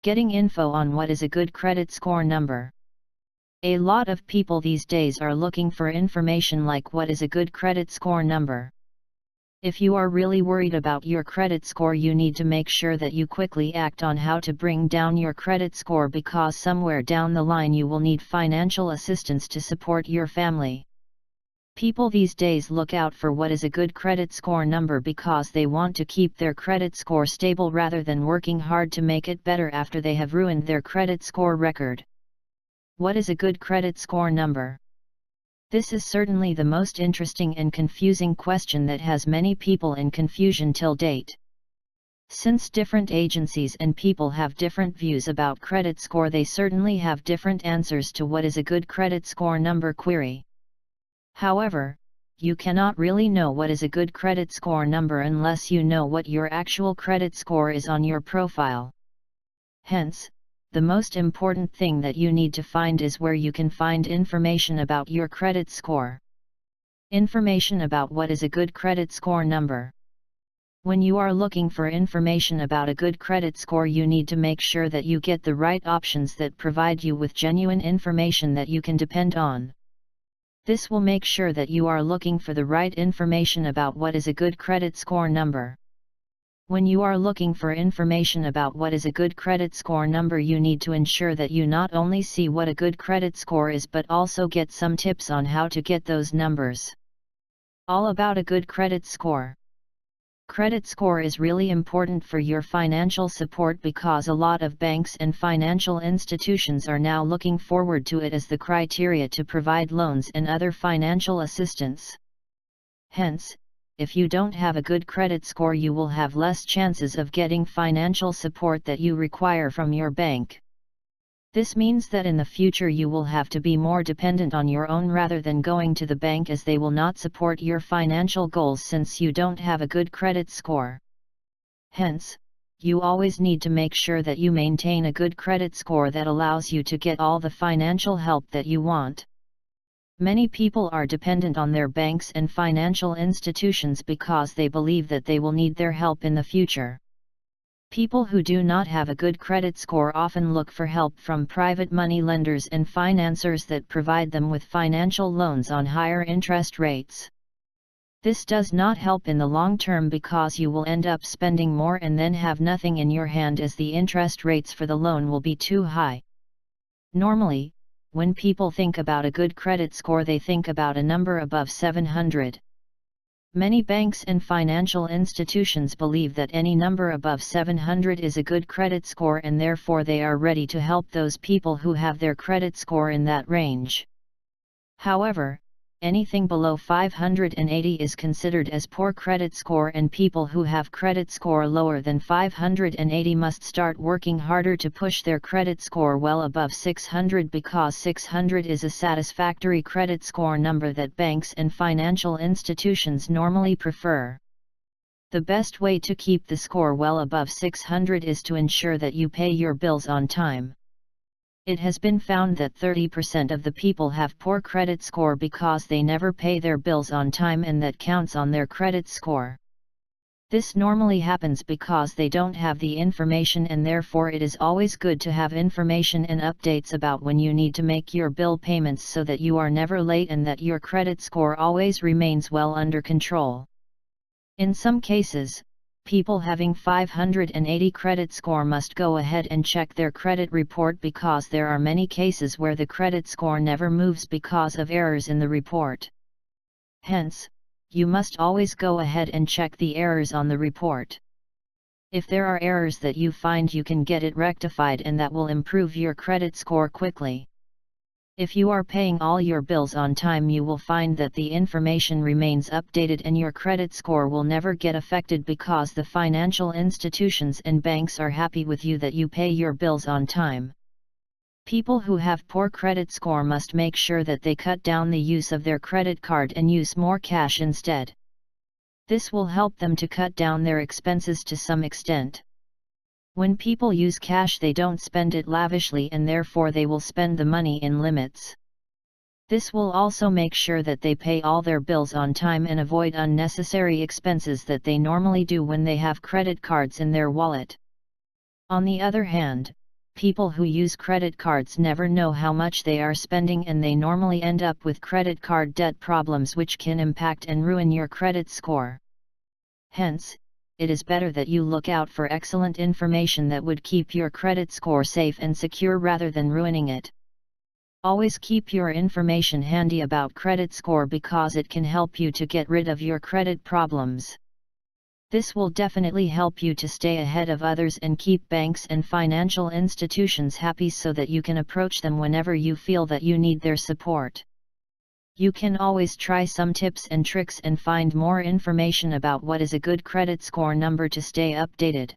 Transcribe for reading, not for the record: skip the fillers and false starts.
Getting info on what is a good credit score number. A lot of people these days are looking for information like what is a good credit score number. If you are really worried about your credit score, you need to make sure that you quickly act on how to bring down your credit score, because somewhere down the line you will need financial assistance to support your family. People these days look out for what is a good credit score number because they want to keep their credit score stable rather than working hard to make it better after they have ruined their credit score record. What is a good credit score number? This is certainly the most interesting and confusing question that has many people in confusion till date. Since different agencies and people have different views about credit score, they certainly have different answers to what is a good credit score number query. However, you cannot really know what is a good credit score number unless you know what your actual credit score is on your profile. Hence, the most important thing that you need to find is where you can find information about your credit score. Information about what is a good credit score number. When you are looking for information about a good credit score, you need to make sure that you get the right options that provide you with genuine information that you can depend on. This will make sure that you are looking for the right information about what is a good credit score number. When you are looking for information about what is a good credit score number, you need to ensure that you not only see what a good credit score is but also get some tips on how to get those numbers. All about a good credit score. Credit score is really important for your financial support because a lot of banks and financial institutions are now looking forward to it as the criteria to provide loans and other financial assistance. Hence, if you don't have a good credit score, you will have less chances of getting financial support that you require from your bank. This means that in the future you will have to be more dependent on your own rather than going to the bank, as they will not support your financial goals since you don't have a good credit score. Hence, you always need to make sure that you maintain a good credit score that allows you to get all the financial help that you want. Many people are dependent on their banks and financial institutions because they believe that they will need their help in the future. People who do not have a good credit score often look for help from private money lenders and financiers that provide them with financial loans on higher interest rates. This does not help in the long term because you will end up spending more and then have nothing in your hand, as the interest rates for the loan will be too high. Normally, when people think about a good credit score, they think about a number above 700. Many banks and financial institutions believe that any number above 700 is a good credit score, and therefore they are ready to help those people who have their credit score in that range. However, anything below 580 is considered as poor credit score, and people who have credit score lower than 580 must start working harder to push their credit score well above 600, because 600 is a satisfactory credit score number that banks and financial institutions normally prefer. The best way to keep the score well above 600 is to ensure that you pay your bills on time. It has been found that 30% of the people have poor credit score because they never pay their bills on time, and that counts on their credit score. This normally happens because they don't have the information, and therefore it is always good to have information and updates about when you need to make your bill payments so that you are never late and that your credit score always remains well under control. In some cases, people having 580 credit score must go ahead and check their credit report, because there are many cases where the credit score never moves because of errors in the report. Hence, you must always go ahead and check the errors on the report. If there are errors that you find, you can get it rectified, and that will improve your credit score quickly. If you are paying all your bills on time, you will find that the information remains updated and your credit score will never get affected, because the financial institutions and banks are happy with you that you pay your bills on time. People who have poor credit score must make sure that they cut down the use of their credit card and use more cash instead. This will help them to cut down their expenses to some extent. When people use cash, they don't spend it lavishly, and therefore they will spend the money in limits. This will also make sure that they pay all their bills on time and avoid unnecessary expenses that they normally do when they have credit cards in their wallet. On the other hand, People who use credit cards never know how much they are spending, and they normally end up with credit card debt problems which can impact and ruin your credit score. Hence, it is better that you look out for excellent information that would keep your credit score safe and secure rather than ruining it. Always keep your information handy about credit score because it can help you to get rid of your credit problems. This will definitely help you to stay ahead of others and keep banks and financial institutions happy so that you can approach them whenever you feel that you need their support. You can always try some tips and tricks and find more information about what is a good credit score number to stay updated.